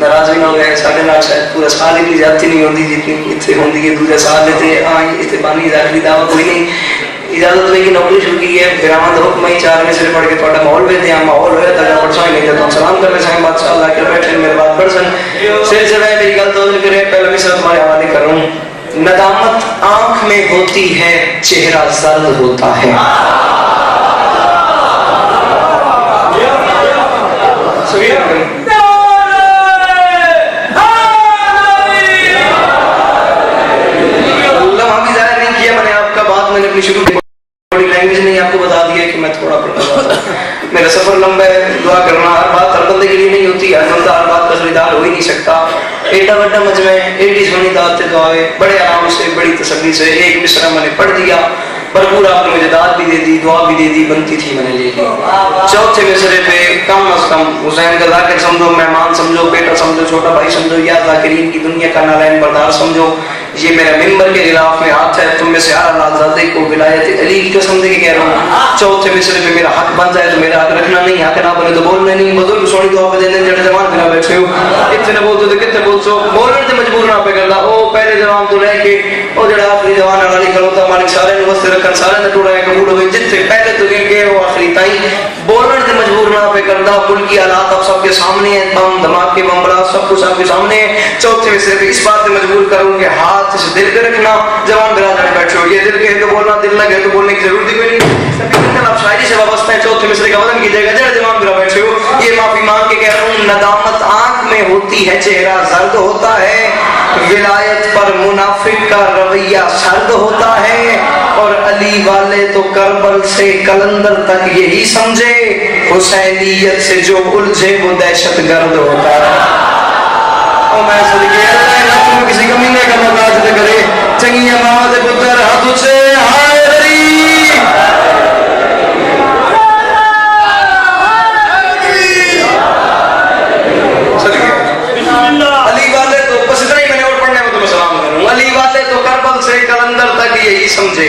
नाराज भी ना हो गए साढ़े नाल शायद पूरा साल ही ज्यादा नहीं होती जितनी इतने होती है दूसरे साल लेते इतने पानी इजाजत की दावा कोई नहीं इजाजत हुई कि नौकरी शुरू की है फिर आमद हुक्म ही 4 मिसरे पढ़ के थोड़ा माहौल में थे माहौल होया था पढ़ नहीं था तो सलाम करने से बादशाह अल्लाह के बैठे मेरे बात पढ़ सन सिर से मैं मेरी गल तो करे पहले भी सब तुम्हारे हवाले करूं नदामत आंख में होती है चेहरा जर्द होता है मैंने शुरू बड़ी लैंग्वेज नहीं आपको बता दिया कि मैं थोड़ा पढ़ना चाहता हूँ मेरा सफर लंबा है दुआ करना हर बात हर बंदे के लिए नहीं होती हर बंदा हर बात का खरीदार हो ही नहीं सकता एडा बड़ा मजमे एडी सोनी दात दुआए बड़े आराम से बड़ी तसल्ली से एक मिसरा मैंने पढ़ दिया भरपूर आपने मुझे दाद भी दे दी दुआ भी दे दी बनती थी मैंने ले ली चौथे मिसरे पे कम अज कम हुसैन का जाकिर समझो मेहमान समझो बेटा समझो छोटा भाई समझो या जाकिरीन की दुनिया का नालैन बर्दार समझो ये मेरा मिंबर के खिलाफ में हाथ है तुम में से हर लाज़ादे को विलायत अली की कसम दे के कह रहा हूँ चौथे मिसरे पे मेरा हक बन जाए तो मेरा हक रखना नहीं हक ना बने तो बोलने नहीं बुजुर्ग सोनी दुआ पे देने जड़े जवान बिना बैठे हो इतने बोलते तो कितने बोल सो बोलने से मजबूर ना पे करना ओ पहले जवान तो रह के ओ जड़ा आखिरी जवान वाली खलोता मालिक सारे ने वस्ते रखन सारे ने टूड़ा है कबूल हो जितने पहले तो के वो आखिरी ताई बोलने से मजबूर ना पे करना मुल्क की हालात अब सबके सामने है बम धमाके के बमबरा सब कुछ आपके सामने है चौथे मिसरे पे इस बात से मजबूर करूंगे हाथ से दिल पे रखना जवान बिरादर बैठे हो ये दिल के तो बोलना दिल ना कहे तो बोलने की जरूरत कोई नहीं सभी आप शायरी से वाबस्ता है चौथे मिसरे का वजन कीजिएगा जरा जवान बिरा बैठे हो ये माफी मांग के कह रहा हूँ नदामत आंख में होती है चेहरा जर्द होता है विलायत पर मुनाफिक का रवैया सर्द होता है और अली वाले तो करबल से कलंदर तक यही समझे हुसैनियत से जो उलझे वो दहशत गर्द होता है और मैं सदके तुम किसी कमीने का मजाज करे चंगी मां दे पुत्र हाथ से हाय री अली वाले तो बस इतना ही मैंने और पढ़ने में तुम्हें सलाम करूंगा अली वाले तो करबल से कलंदर तक यही समझे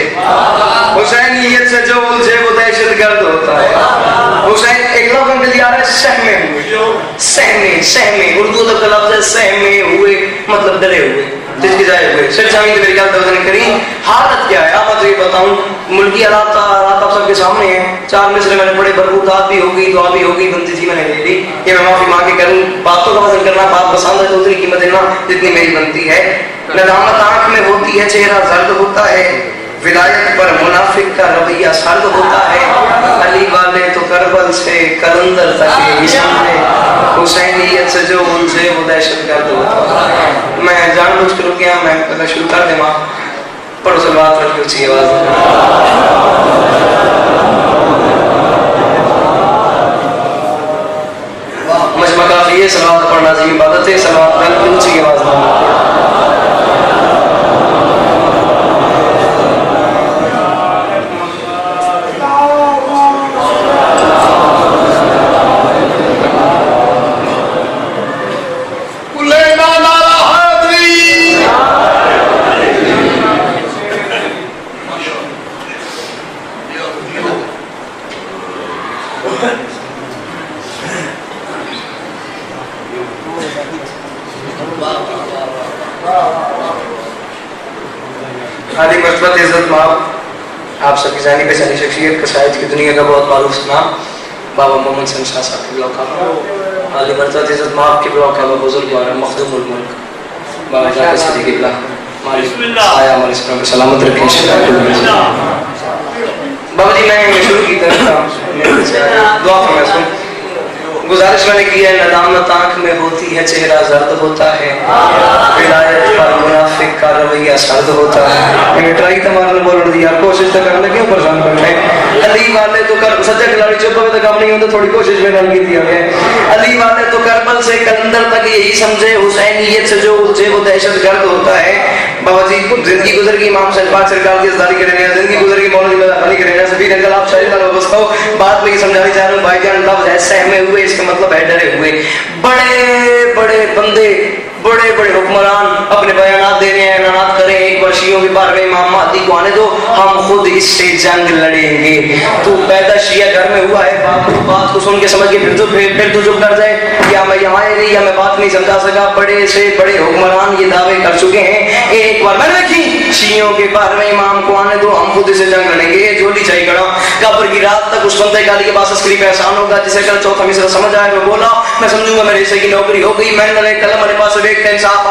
हुसैनियत से जो उलझे वो दहशत गर्द होता है हुसैन एक लफ्ज़ अंग्रेजी आ रहा है सहमे हुए सहमे उर्दू का लफ्ज़ है सहमे हुए मतलब डरे हुए जिसकी जाए हुए सिर जमीन मेरी गल दर्जन करी हालत क्या है आप ये बताऊं मुल्की हालात आप सबके सामने है 4 मिसरे मैंने पढ़े भरपूर दाद भी होगी दुआ भी होगी बनती थी मैंने ले ली ये मैं माफी मांग के करूं बातों का वजन करना बात पसंद है तो उतनी कीमत देना जितनी मेरी बनती है नदामत आंख में होती है चेहरा जर्द होता है विलायत पर मुनाफिक का रवैया सर्द होता है अली वाले तो करबल से कलंदर तक यही समझे हुसैनियत से जो उनसे वो दहशत गर्द होता है मैं जानबूझ कर रुक गया मैं पहले शुरू कर दे माँ पढ़ो सलवात रख के ऊंची आवाज मजमा काफी है सलवात पढ़ना चाहिए इबादत है सलवात रख के ऊंची आवाज आप सबकी जानी पहचानी शख्सियत कसायद की दुनिया का बहुत मारूफ नाम बाबा मोहम्मद सन शाह साहब के ब्लॉक का आली मर्तबा इज्जत माफ के ब्लॉक का बुजुर्ग वाला मखदूमुल मुल्क बाबा जाकिर सदी के ब्लॉक मालिक आया हमारे इस पर सलामत रखें इंशाअल्लाह बाबा जी मैं शुरू की तरफ दुआ फरमाइए गुजारिश मैंने की है नदामत आंख में होती है चेहरा जर्द होता है विलायत पर मुनाफिक का रवैया सर्द होता है मैंने ट्राई तमाम बोल दिया कोशिश तो करने क्यों परेशान करने अली वाले तो कर सच्चा खिलाड़ी चुप हुए तो काम नहीं होता थोड़ी कोशिश में डाल की दिया गया अली वाले तो करबल से कलंदर तक यही समझे हुसैनियत से जो उलझे वो दहशत गर्द होता है बाबा जी जिंदगी गुजर गई इमाम शहबाज सरकार की इज़्ज़ारी करेंगे जिंदगी गुजर गई मौलवी अली करेंगे सभी अंकल आप शायद ना बस को बात में समझानी चाह रहा हूं भाईजान लफ्ज़ है सहमे हुए इसका मतलब है डरे हुए बड़े बड़े बंदे बड़े बड़े हुक्मरान अपने बयानात दे रहे हैं ऐलानात करें एक और शियों के 12वें इमाम महदी को आने दो, हम खुद इससे जंग लड़ेंगे। तू पैदा शिया घर में हुआ है, बात को सुन के समझ के फिर तू चुप कर जाए, या मैं यहाँ नहीं या मैं बात नहीं समझा सका। बड़े से बड़े हुक्मरान ये दावे कर चुके हैं। एक बार मैंने देखी शियों के 12वें इमाम को आने दो, हम खुद इससे जंग लड़ेंगे। ये झोली चाहिए खड़ा कब्र की रात तक उस बंदे गाली के पास अस्करी का एहसान होगा जिसे कल चौथा मिसरा समझ आए। मैं बोला मैं समझूंगा मेरे हिस्से की नौकरी हो गई। मैंने कलम मेरे पास देखते हैं साहब,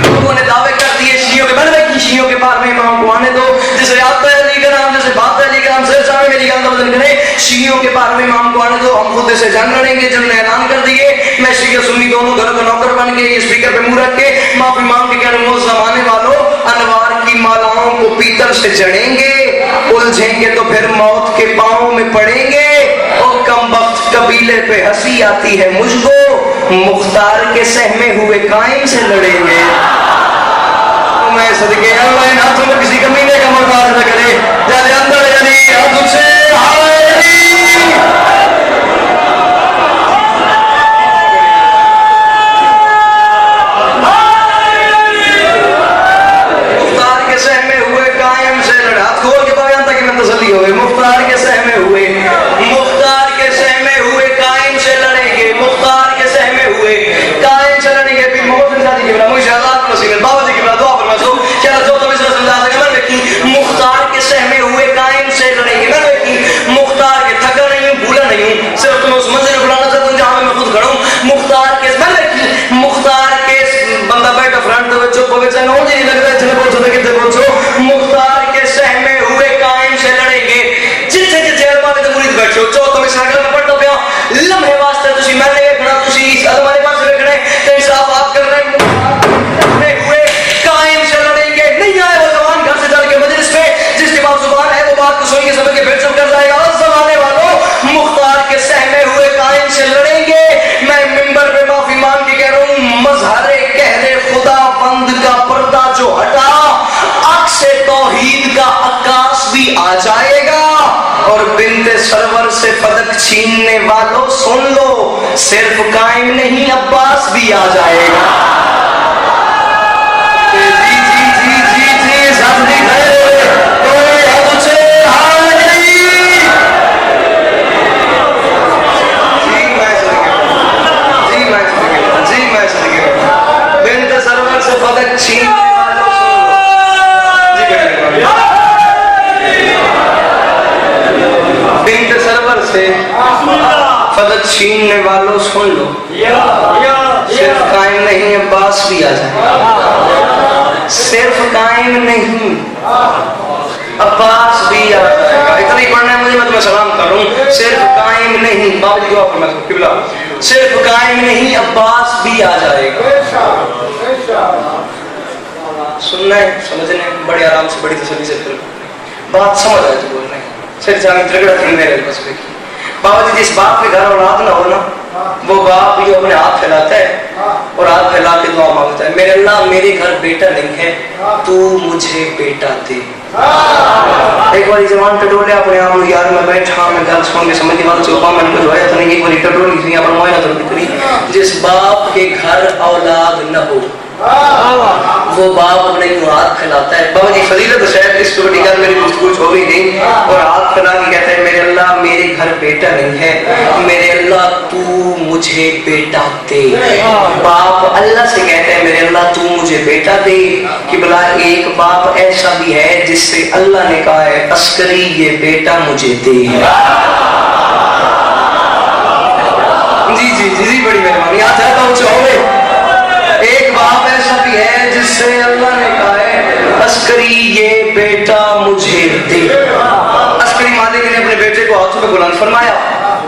लोगों ने दावे कर दिए शियों के, मैंने देखी शियों के 12वें इमाम को आने दो, जिसे आता है अली का नाम, जैसे बात है अली का नाम, सिर सामने मेरी गल बदल करें। शियों के 12वें इमाम को आने दो, हम खुद से जंग लड़ेंगे। जिन्होंने ऐलान कर दिए मैं शिया सुन्नी दोनों घरों का नौकर बन के स्पीकर पे मुंह रख के माफी मांग के कह रहा हूं, जमाने वालों अनवार की मालाओं को पीतल से जड़ेंगे, उलझेंगे तो फिर मौत के पांव में पड़ेंगे। और कमबख्त कबीले पे हंसी आती है मुझको, मुख्तार के सहमे हुए कायम से लड़ेंगे। तो मैं सदके अल्लाह इन हाथों में किसी कमीने का मर्दार न करे, जाने अंदर यानी हाथों से तसल्ली हो गई। मुख्तार के सहमे हुए, मुख्तार के सहमे हुए कायम से लड़ेंगे, मुख्तार के सहमे हुए कायम से लड़ेंगे। भी मोहम्मद शादी की बना मुझे आजाद नसीब बाबा जी की बना दुआ फरमा सो क्या जो तुम इसे समझा सके। मैं देखी मुख्तार के सहमे हुए कायम से लड़ेंगे। मैं देखी मुख्तार के थका नहीं हूं, भूला नहीं हूं, सिर्फ तुम्हें उस मंजिल को बुलाना चाहता हूं जहां मैं खुद खड़ा हूं। मुख्तार के मैं देखी मुख्तार के बंदा बैठा फ्रंट में चुप हो गया, मुझे नहीं लगता इतने बोल सकते कितने बोल सो। मुख्तार के सहमे हुए कायम से लड़ेंगे। जिथे जिथे अलमा में मुरीद बैठो चो तुम इस अगल में पढ़ता पिया लम्हे वास्ते तुसी मैंने देखना तुसी इस अलमारी पास देखने ते साफ बात कर रहे हुए कायम से लड़ेंगे। नहीं आए वो जवान घर से चल के मजलिस में, जिसके पास जुबान है वो बात को सुन के समझ के फिर चुप कर जाएगा। उस जमाने वालों मुख्तार के सहमे हुए कायम से लड़ेंगे। मैं मिंबर पे माफी मांग के कह रहा हूं, मजहरे कहरे खुदा बंद का पर्दा जो हटा, अक्से तौहीद का आकाश भी आ जाएगा। और बिन्ते सरवर से पदक छीनने वालों सुन लो, सिर्फ कायम नहीं अब्बास भी आ जाएगा। जी जी जी जी जी साथी बिन्ते सरवर से पदक छीनने बिन्ते सरवर से पदक छीनने वालों सुन लो, सिर्फ कायम नहीं अब्बास भी आ जाएगा। सिर्फ कायम नहीं अब्बास भी आ जाएगा। इतना ही पढ़ना है मुझे, मैं तुम्हें सलाम कर रहा हूँ। सिर्फ कायम नहीं बाबा जी को मैं किबला, सिर्फ कायम नहीं अब्बास भी आ जाएगा। सुनना है समझने बड़े आराम से बड़ी तसल्ली से बात समझ आए तो बोलना है। सिर जाने त्रिगड़ा थी मेरे बस में बाबा जी, जिस बाप के घर औलाद ना हो ना, वो बाप ये अपने हाथ फैलाता है और हाथ फैला के दुआ मांगता है, मेरे अल्लाह मेरे घर बेटा नहीं है, तू मुझे बेटा दे। एक बार जवान टटोले अपने आप में, यार मैं बैठा मैं गल सुन के समझ वाला चौपा मैंने कुछ होया तो नहीं, एक बार टटोली थी यहाँ पर मुआयना तो करी। जिस बाप के घर औलाद न हो वो बाप अपने हाथ फैलाता है। बाबा जी फजीलत शायद इस बड़ी गल मेरी कुछ हो भी नहीं, और हाथ फैला के कहता है, मेरे अल्लाह मेरे घर बेटा नहीं है, मेरे अल्लाह तू मुझे बेटा दे। बाप अल्लाह से कहते हैं, मेरे अल्लाह तू मुझे बेटा दे। कि भला एक बाप ऐसा भी है जिससे अल्लाह ने कहा है, अस्करी ये बेटा मुझे दे। जी जी जी जी बड़ी मेहरबानी, आज जाता हूँ। एक बाप ऐसा भी है जिससे अल्लाह ने कहा है, अस्करी ये बेटा मुझे दे। अस्करी मालिक ने अपने बेटे को हाथों में बुलंद फरमाया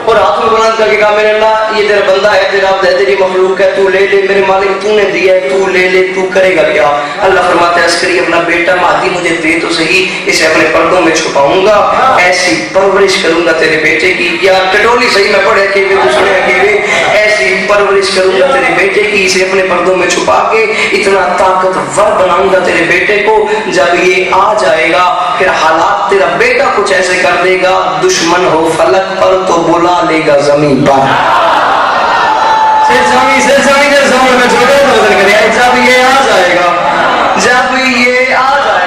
और हाथ में बुलंद करके कहा, मेरे अल्लाह ये तेरा बंदा है, तेरा अब्द है, तेरी मखलूक है, तू ले ले, मेरे मालिक तूने दिया है, तू ले ले, तू करेगा क्या? अल्लाह फरमाता है, अस्करी अपना बेटा महदी मुझे दे तो सही, इसे अपने पर्दों में छुपाऊंगा, ऐसी परवरिश करूंगा तेरे बेटे की। या टटोली सही में पढ़े कि दूसरे अकेले, ऐसी परवरिश करूंगा तेरे बेटे की, इसे अपने पर्दों में छुपा के इतना ताकतवर बनाऊंगा तेरे बेटे को, जब ये आ जाएगा फिर हालात तेरा बेटा कुछ ऐसे कर देगा, दुश्मन हो फलक पर तो बुला लेगा जमीन पर। जब ये आ जाएगा, जब ये आ जाएगा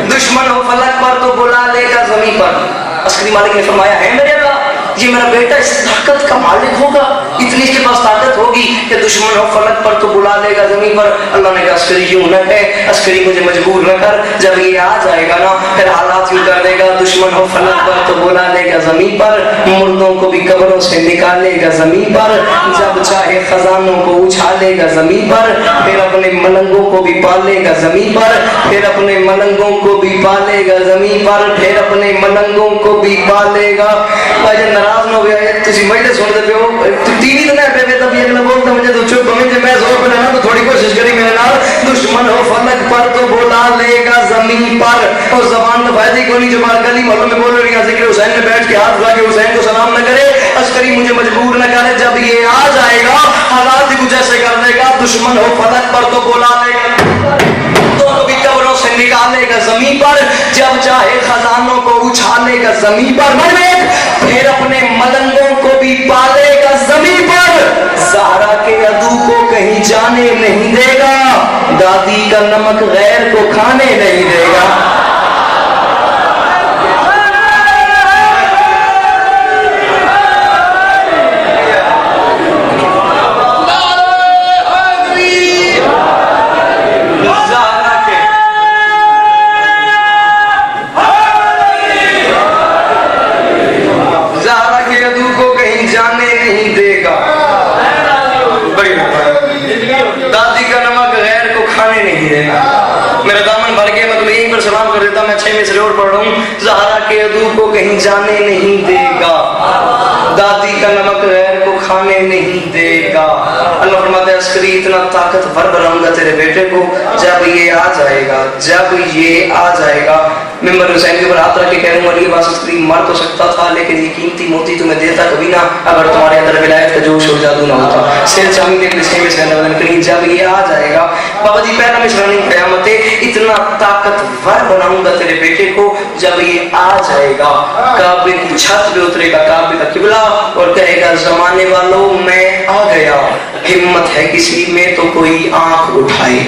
दुश्मन हो फलक पर तो बुला लेगा जमीन पर। अस्करी मालिक ने फरमाया है मेरे अल्लाह, ये मेरा बेटा इस ताकत का मालिक होगा, इतनी इसके पास ताकत होगी कि दुश्मन हो फलक पर तो बुला लेगा जमीन पर। अल्लाह ने कहा अस्करी यूं न कह, अस्करी मुझे मजबूर न कर, जब ये आ जाएगा ना फिर हालात यूं कर देगा, दुश्मन हो फलक पर तो बुला लेगा जमीन पर, मुर्दों को भी कब्रों से निकालेगा जमीन पर, जब चाहे खजानों को उछालेगा जमीन पर, फिर अपने मलंगों को भी पालेगा जमीन पर, फिर अपने मलंगों को भी पालेगा जमीन पर, फिर अपने मलंगों को भी पालेगा। भाई नाराज न हो गया तुसी मजलिस सुनते पे हो, टीवी तो नहीं पे तब ये ना बोलता मुझे तो चुप मुझे मैं जोर पे ना तो थोड़ी कोशिश करी मेरे नाल। दुश्मन हो फलक पर तो बुला लेगा जमीन पर, और जबान तो फायदे को नहीं जो बार गली मोहल्लों में बोल रही है जिक्र हुसैन में बैठ के हाथ लगा के हुसैन को सलाम न करे, अस्करी मुझे मजबूर न करे, जब ये आ जाएगा हालात ही कुछ ऐसे कर देगा, दुश्मन हो फलक पर तो बुला लेगा, तो कभी कब्रों से निकालेगा जमीन पर, जब चाहे खजानों को उछालेगा जमीन पर, फिर अपने मलंगों को भी पालेगा जमीन पर, ज़हरा के अदू को कहीं जाने नहीं देगा, दादी का नमक गैर को खाने नहीं देगा। मेरा दामन भर गया, मैं तुम्हें यहीं पर सलाम कर देता, मैं 6 मिसरे और पढ़ रहा हूँ। ज़हरा के अदू को कहीं जाने नहीं देगा, दादी का नमक गैर को खाने नहीं देगा। अल्लाह फरमाता है अस्करी इतना ताकतवर बनाऊंगा तेरे बेटे को, जब ये आ जाएगा, जब ये आ जाएगा, मिंबर हुसैन के ऊपर हाथ रख के कह रहा हूँ अली अब्बास अस्करी मर तो सकता था लेकिन ये कीमती मोती तुम्हें देता कभी ना अगर तुम्हारे अंदर विलायत का जोश और जादू ना होता। सिर चामी के लिए में जब ये आ जाएगा, बाबा जी पहला मिसरा नहीं क़यामत है, इतना ताकतवर बनाऊंगा तेरे बेटे को, जब ये आ जाएगा काबे की छत पे उतरेगा, काबे का किबला, और कहेगा जमाने वालों मैं आ गया, हिम्मत है किसी में तो कोई आंख उठाए।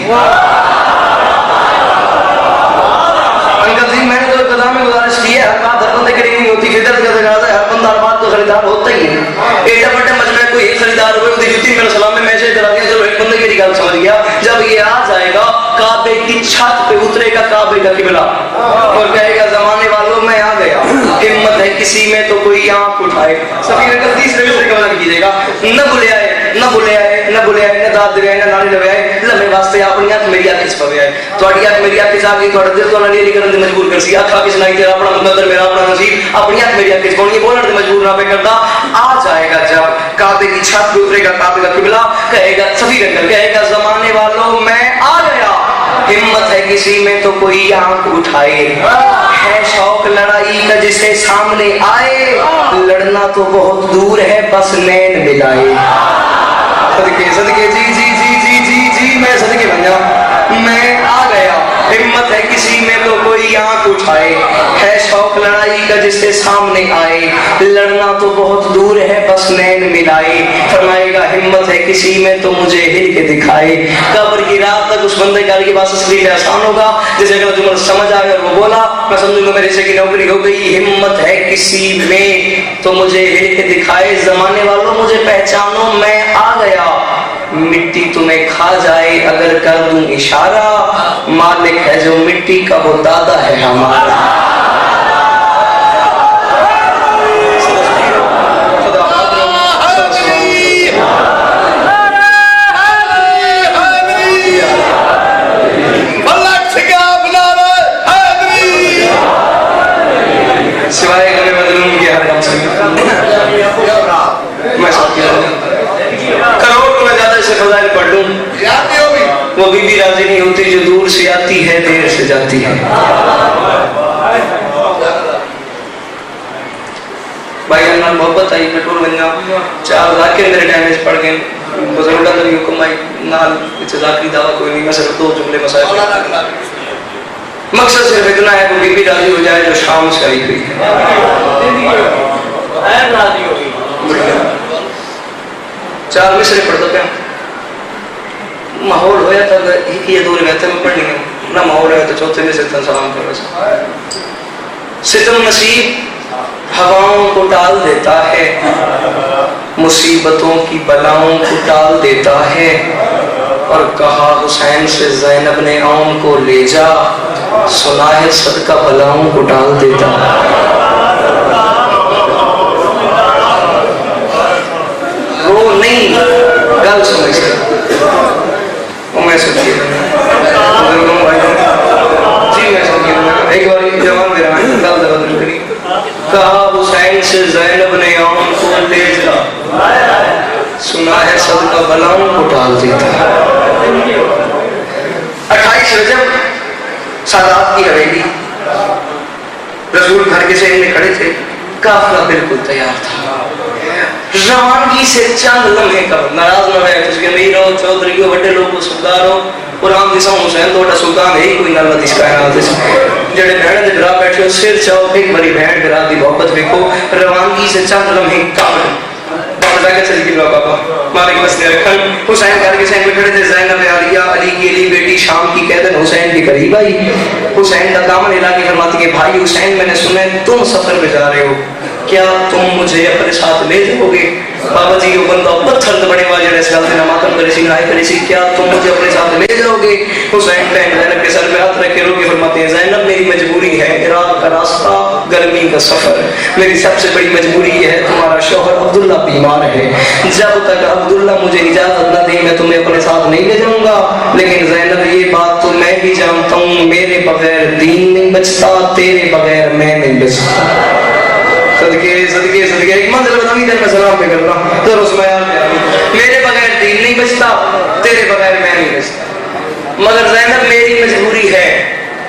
मैंने तो कदम में गुजारिश की है, हर बात हर बंदे के लिए नहीं होती, फिदरत का तकाज़ा है, हर बंदा हर बात को खरीदार होता ही है। एडा बड़े मजमे कोई एक खरीदार हुए उनकी जुत्ती मेरे सलाम में मैसेज करा दिया, चलो एक बंदे की गल समझ गया, जब ये आ जाएगा काबे की छत पे उतरेगा काबे का किबला और कहेगा जमाने वालों मैं आ गया, हिम्मत है किसी में तो कोई आंख उठाए। सभी ने तीसरे मिसरे का मतलब कीजिएगा, न बुले आए न बुले आए न बुले आए न दाद दे आए न नानी लवे आए, लम्हे वास्ते अपनी अख मेरी अख खिच पवे आए, थोड़ी अख मेरी अख खिच आ गई, थोड़ा दिल तो नाली करने दे मजबूर कर सी, अख आके सुनाई तेरा अपना मुकद्दर मेरा अपना नसीब, अपनी अख मेरी अख खिच पानी बोलने दे मजबूर ना पे करता। आ जाएगा जब काबे की छत पे उतरेगा काबे का किबला, कहेगा सफी रंगल कहेगा जमाने वालों मैं आ गया, हिम्मत है किसी में तो कोई आंख उठाए, है शौक लड़ाई का जिसे सामने आए, लड़ना तो बहुत दूर है बस नैन मिलाए। सदके सदके जी जी जी जी जी जी मैं सदके बन जाऊं, मैं आ गया, हिम्मत है किसी में तो कोई आंख उठाए, है शौक लड़ाई का जिससे सामने आए, लड़ना तो बहुत दूर है बस नैन मिलाए, फरमाएगा हिम्मत है किसी में तो मुझे हिल के दिखाए। कब्र की रात तक उस बंदे का बस इसलिए आसान होगा जैसे अगर जुमला समझ आ गया वो बोला मैं समझूंगा मेरे से की नौकरी हो गई। हिम्मत है किसी में तो मुझे हिल के दिखाए, जमाने वालों मुझे पहचानो मैं आ गया, मिट्टी तुम्हें खा जाए अगर कर दूं इशारा, मालिक है जो मिट्टी का वो दादा है हमारा। सिवाय मजलूम के हर काम से मैं करोड़ गुना ज्यादा से फजाइल पढ़ लूं, वो बीबी राजी नहीं होती जो दूर से आती है देर से जाती है। भाई अल्लाह मोहब्बत आई पेट्रोल बन जाओ 4 लाख के मेरे टाइम में पढ़ गए, बुजुर्गों का भी हुक्म आई नाल इत्तेजाकी दावा कोई नहीं, मैं सिर्फ 2 जुमले मसाइल, मकसद सिर्फ इतना है कि बीबी राजी हो जाए जो शाम से आई हुई है। चार मिसरे पढ़ दो क्या माहौल होया था एक ही दो रिवायतें में पढ़नी है نہ ماحول ہے تو چوتھے میں سے سلام کرو. ستم نصیب ہواؤں کو ٹال دیتا ہے, مصیبتوں کی بلاؤں کو ٹال دیتا ہے, اور کہا حسین سے زینب نے عون کو لے جا, سنا ہے صدقہ بلاؤں کو ٹال دیتا ہے. رو نہیں گل سمجھ کر وہ میں سمجھے جی میں سمجھے ایک بار جوان میرا گل بدل کری. کہا حسین سے زینب نے عون کو لے جا, سنا ہے صدقہ بلاؤں کو ٹال دیتا ہے. 28 رجب سادات کی حویلی, رسول گھر کے سامنے کھڑے تھے, قافلہ بالکل تیار تھا. روانگی سے چند لمحے قبل ناراض نہ رہے تجھ کے امیر ہو, چودھری ہو, بڑے لوگ ہو, سردار ہو, قرآن کی سو حسین توڑا سلطان ہے ہی کوئی نہ اس کائنات اس جڑے بہن دے برا بیٹھے ہو سر چاہو ایک بڑی بہن برا دی محبت دیکھو. روانگی سے چند لمحے قبل بابا جا کے چلی گئی بابا مالک مسئلے رکھن. حسین گھر کے سامنے کھڑے تھے, زینب عالیہ علی کی علی بیٹی شام کی قیدن حسین کے قریب آئی. حسین کا دامن ہلا کے فرماتی کہ بھائی حسین میں نے سنا تم سفر پہ جا رہے ہو, کیا تم مجھے اپنے ساتھ لے جاؤ گے؟ بابا جی وہ بندہ پتھر بڑے والے اس گل سے ماتم کرے سی نائے کرے سی, کیا تم مجھے اپنے ساتھ لے جاؤ گے؟ حسین بہن زینب کے سر پہ ہاتھ رکھ کے رو کے فرماتے ہیں زینب میری مجبوری ہے, عراق کا راستہ, گرمی کا سفر, میری سب سے بڑی مجبوری یہ ہے تمہارا شوہر عبداللہ بیمار ہے, جب تک عبداللہ مجھے اجازت نہ دے میں تمہیں اپنے ساتھ نہیں لے جاؤں گا. لیکن زینب یہ بات تو میں بھی جانتا ہوں, میرے بغیر دین نہیں بچتا, تیرے بغیر میں نہیں بچتا. صدقے صدقے صدقے ایک منزل بدامی دن میں سلام پہ کر رہا ہوں تو رسول میرے بغیر دین نہیں بچتا, تیرے بغیر میں نہیں بچتا. مگر زینب میری مجبوری ہے,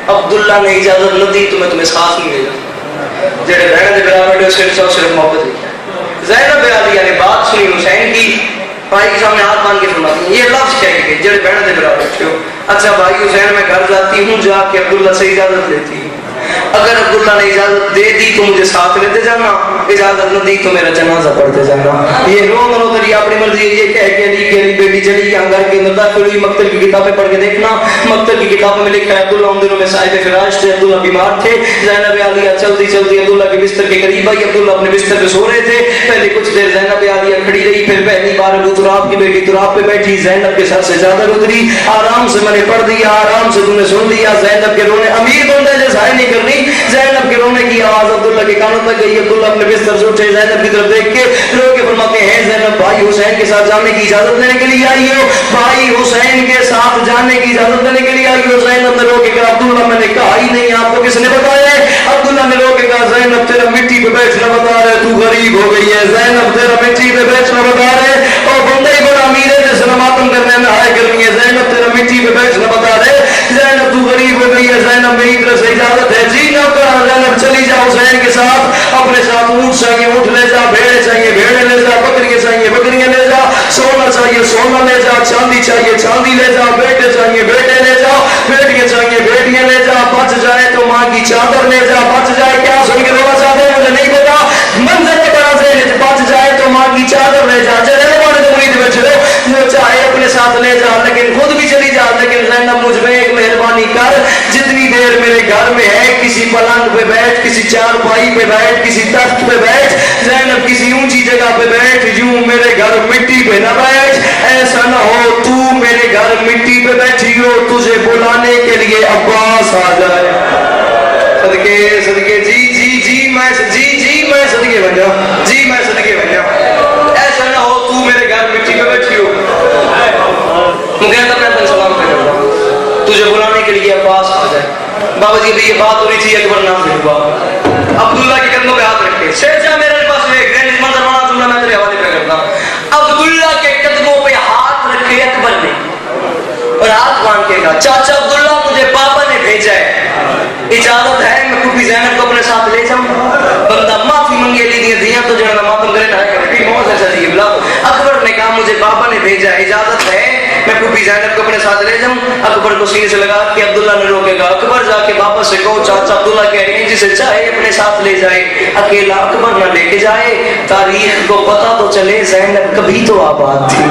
عبداللہ نے اجازت نہ دی تو میں تمہیں ساتھ نہیں لے جاؤں. جڑے بہن دے برابر ہو صرف اور صرف محبت لکھا ہے. زینب عالیہ نے بات سنی حسین کی, بھائی کے سامنے ہاتھ باندھ کے فرماتی ہیں یہ لفظ کہہ کے جڑے بہن دے برابر ہو, اچھا بھائی حسین میں گھر جاتی ہوں, جا کے عبداللہ سے اجازت لیتی ہوں, اگر عبداللہ نے اجازت دے دی تو مجھے ساتھ لیتے جانا, اجازت نہ دی تو میرا جنازہ پڑھتے جانا. یہ رو مرو کر اپنی مرضی یہ کہہ کے علی کی علی بیٹی چلی گئی گھر کے اندر داخل ہوئی. مکتب کی کتابیں پڑھ کے دیکھنا, مکتب کی کتابوں میں لکھا ہے عبداللہ ان دنوں میں صاحب فراش تھے, عبداللہ بیمار تھے. زینب عالیہ چلتی چلتی عبداللہ کے بستر کے قریب آئی, عبداللہ اپنے بستر پہ سو رہے تھے. پہلے کچھ دیر زینب عالیہ کھڑی رہی, پھر پہلی بار ابو تراب کی بیٹی تراب پہ بیٹھی, زینب کے سر سے چادر اتری, آرام سے میں نے پڑھ دیا, آرام سے تم نے سن لیا. زینب کے رونے امیر بندہ جیسا نہیں کرنی, زینب کے رونے کی آواز عبداللہ کے کانوں تک گئی. عبداللہ اپنے بستر سے اٹھے, زینب کی طرف دیکھ کے رو کے فرماتے ہیں زینب بھائی حسین کے ساتھ جانے کی اجازت لینے کے لیے آئی ہو, بھائی حسین کے ساتھ جانے کی اجازت لینے کے لیے آئی ہو. زینب نے رو کے کہا عبداللہ میں نے کہا ہی نہیں, آپ کو کس نے بتایا ہے؟ عبداللہ نے رو کے کہا زینب تیرا مٹی پہ بیٹھنا بتا رہے, تو غریب ہو گئی ہے. زینب تیرا مٹی پہ بیٹھنا بتا رہے, اور بندہ ہی بڑا امیر ہے جیسے ماتم کرنے میں آئے کرنی ہے. زینب تیرا مٹی پہ بیٹھنا بتا رہے, زینب تو غریب ہو گئی ہے. زینب میری طرف سے اجازت ہے. جی نہ کہا زینب چلی جا حسین کے ساتھ, اپنے ساتھ اونٹ چاہیے اونٹ لے جا, بھیڑے چاہیے بھیڑے لے جا, بکریاں چاہیے بکریاں لے جا, سونا چاہیے سونا لے جا, چاندی چاہیے چاندی لے جا, بیٹے چاہیے بیٹے لے جا, بیٹیاں چاہیے بیٹیاں لے جا, بچ جائے تو ماں کی چادر لے جا. بچ جائے کیا سن کے رونا چاہتے ہیں مجھے نہیں پتا, منظر کے طرح سے بچ جائے تو ماں کی چادر لے جا. چلے مرید میں چلو جو چاہے اپنے ساتھ لے جا, لیکن خود بھی چلی جا. لیکن زینب مجھ میں ایک مہربانی کر, جتنی دیر میرے گھر میں ہے کسی پلنگ پہ بیٹھ, کسی چارپائی پہ بیٹھ, کسی تخت پہ بیٹھ, زینب کسی اونچی جگہ پہ بیٹھ, یوں میرے گھر مٹی پہ نہ بیٹھ. ایسا نہ ہو تو میرے گھر مٹی پہ بیٹھی ہو, تجھے بلانے کے لیے عباس آ جائے. صدقے صدقے جی جی جی میں صدقے بن جاؤں, جی میں صدقے بن جاؤں. ایسا نہ ہو تو میرے گھر مٹی پہ بیٹھی ہو, مجھے میں سلام پہ کر رہا ہوں, تجھے بلانے کے لیے عباس آ جائے. بابا جی ابھی یہ بات ہو رہی تھی اکبر نام سے ہوا, عبداللہ کے قدموں پہ ہاتھ رکھے, شیر شاہ میرے پاس ایک منظر بنا سننا میں تیرے حوالے پہ کرتا ہوں. عبداللہ کے قدموں پہ ہاتھ رکھے اکبر نے, اور ہاتھ باندھ کے کہا چاچا عبداللہ مجھے بابا نے بھیجا ہے, اجازت ہے میں پھوپھی زینب کو اپنے ساتھ لے جاؤں. بندہ معافی منگے لی دیا دیا تو جنہاں ماتم کرے نہ کرے موت ایسا جی بلا. اکبر نے کہا مجھے بابا نے بھیجا ہے, اجازت ہے میں پھوپھی زینب کو اپنے ساتھ لے جاؤں. اکبر کو سینے سے لگا کہ عبداللہ نے روکے گا, اکبر جا کے واپس سے کہو چاچا عبداللہ کہہ رہے ہیں جسے چاہے اپنے ساتھ لے جائے, اکیلا اکبر نہ لے کے جائے. تاریخ کو پتہ تو چلے زینب کبھی تو آباد تھی.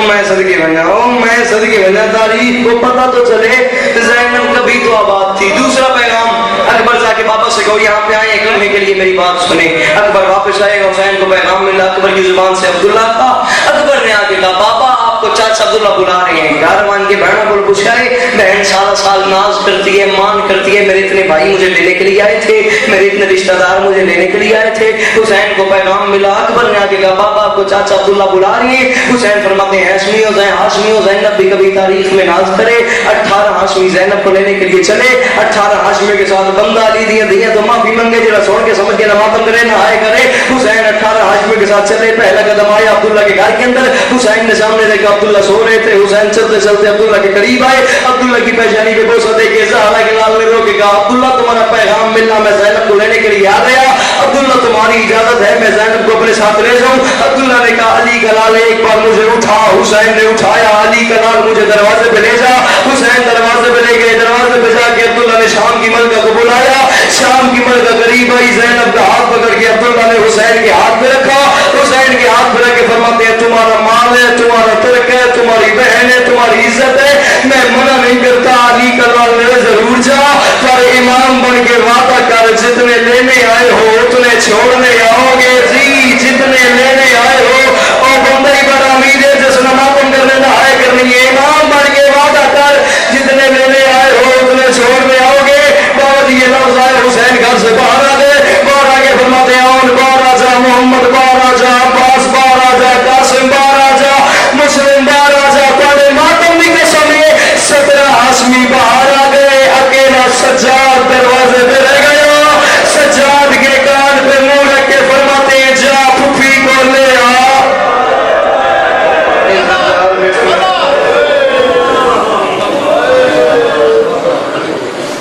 میں صدقے بن جاؤں، میں صدقے بن جاؤں. تاریخ کو پتہ تو چلے زینب کبھی تو آباد تھی. دوسرا پیغام اکبر جا کے بابا سے کہو یہاں پہ آئے ایک لمحے کے لیے میری بات سنیں. اکبر واپس آئے گا. حسین کو پیغام ملا اکبر کی زبان سے عبداللہ کا. اکبر نے آ کے کہا بابا آپ کو چاچا عبداللہ بلا رہے ہیں. کاروان کے بہنوں کو پوچھائے بہن سارا سال ناز کرتی ہے مان کرتی ہے. میرے اتنے بھائی مجھے لینے کے لیے آئے تھے, میرے اتنے رشتہ دار مجھے لینے کے لیے آئے تھے. حسین کو پیغام ملا. اکبر نے آ کے کہا بابا آپ کو چاچا عبداللہ بلا رہے ہیں. حسین فرماتے ہیں ہاشمی ہو زین ہاشمی ہو زینب بھی کبھی تاریخ میں ناز کرے. 18 ہاشمی زینب کو لینے کے لیے چلے. 18 ہاشمی کے ساتھ بندہ علی دیا دیا تو معافی منگے جرا سوڑ کے سمجھ کے نماتم کرے نہائے کرے. حسین 18 ہاشمی کے ساتھ چلے. پہلا قدم آیا عبداللہ کے گھر کے اندر. حسین نے سامنے دیکھا عبداللہ سو رہے تھے. حسین چلتے چلتے عبداللہ کے قریب آئے. عبداللہ کی پیشانی پہ بوسہ دے کے زہرا کے لال نے رو کے کہا عبداللہ تمہارا پیغام ملنا میں زینب کو لینے کے لیے آ گیا. عبداللہ تمہاری اجازت ہے میں زینب کو اپنے ساتھ لے جاؤں. عبداللہ نے کہا علی کا لال ایک بار مجھے اٹھا. حسین نے اٹھایا. علی کا لال مجھے دروازے پہ لے جا. حسین دروازے پہ لے گئے. دروازے پہ جا کے عبداللہ نے شام کی ملکہ کو بلایا. شام کی ملکہ قریب آئی. زینب کا ہاتھ پکڑ کے عبداللہ نے حسین کے ہاتھ پہ رکھا. حسین کے ہاتھ پہ رکھ کے فرماتے ہیں تمہارا مال ہے, تمہارا ترک ہے, تمہاری بہن ہے, تمہاری عزت ہے, میں منع نہیں کرتا. علی کا لال میرے ضرور جا پر امام بن کے وعدہ کر جتنے